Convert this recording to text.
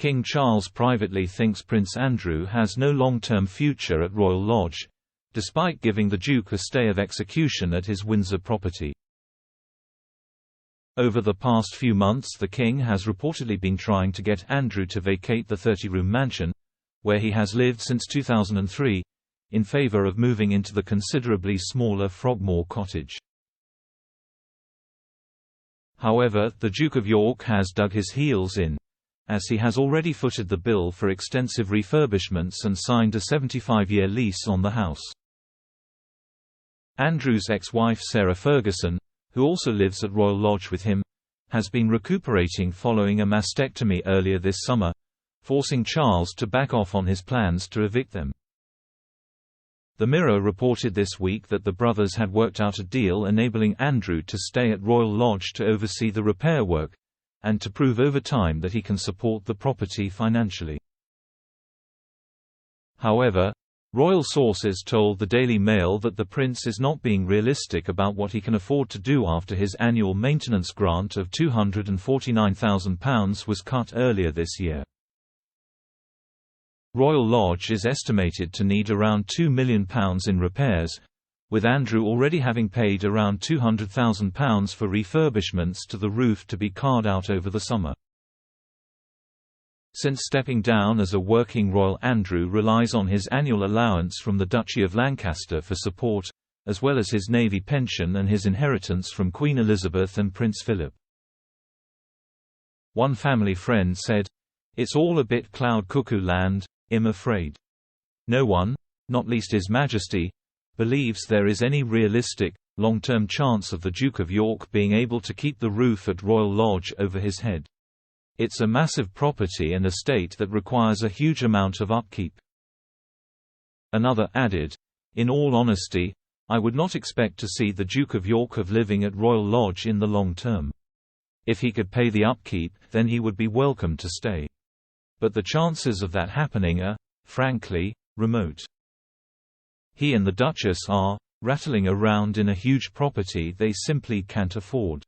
King Charles privately thinks Prince Andrew has no long-term future at Royal Lodge, despite giving the Duke a stay of execution at his Windsor property. Over the past few months, the King has reportedly been trying to get Andrew to vacate the 30-room mansion, where he has lived since 2003, in favour of moving into the considerably smaller Frogmore Cottage. However, the Duke of York has dug his heels in, as he has already footed the bill for extensive refurbishments and signed a 75-year lease on the house. Andrew's ex-wife Sarah Ferguson, who also lives at Royal Lodge with him, has been recuperating following a mastectomy earlier this summer, forcing Charles to back off on his plans to evict them. The Mirror reported this week that the brothers had worked out a deal enabling Andrew to stay at Royal Lodge to oversee the repair work, and to prove over time that he can support the property financially. However, royal sources told the Daily Mail that the prince is not being realistic about what he can afford to do after his annual maintenance grant of £249,000 was cut earlier this year. Royal Lodge is estimated to need around £2 million in repairs, with Andrew already having paid around £200,000 for refurbishments to the roof to be carved out over the summer. Since stepping down as a working royal, Andrew relies on his annual allowance from the Duchy of Lancaster for support, as well as his Navy pension and his inheritance from Queen Elizabeth and Prince Philip. One family friend said, "It's all a bit cloud cuckoo land, I'm afraid. No one, not least His Majesty, believes there is any realistic, long-term chance of the Duke of York being able to keep the roof at Royal Lodge over his head. It's a massive property and estate that requires a huge amount of upkeep." Another added, "In all honesty, I would not expect to see the Duke of York living at Royal Lodge in the long term. If he could pay the upkeep, then he would be welcome to stay. But the chances of that happening are, frankly, remote. He and the Duchess are rattling around in a huge property they simply can't afford."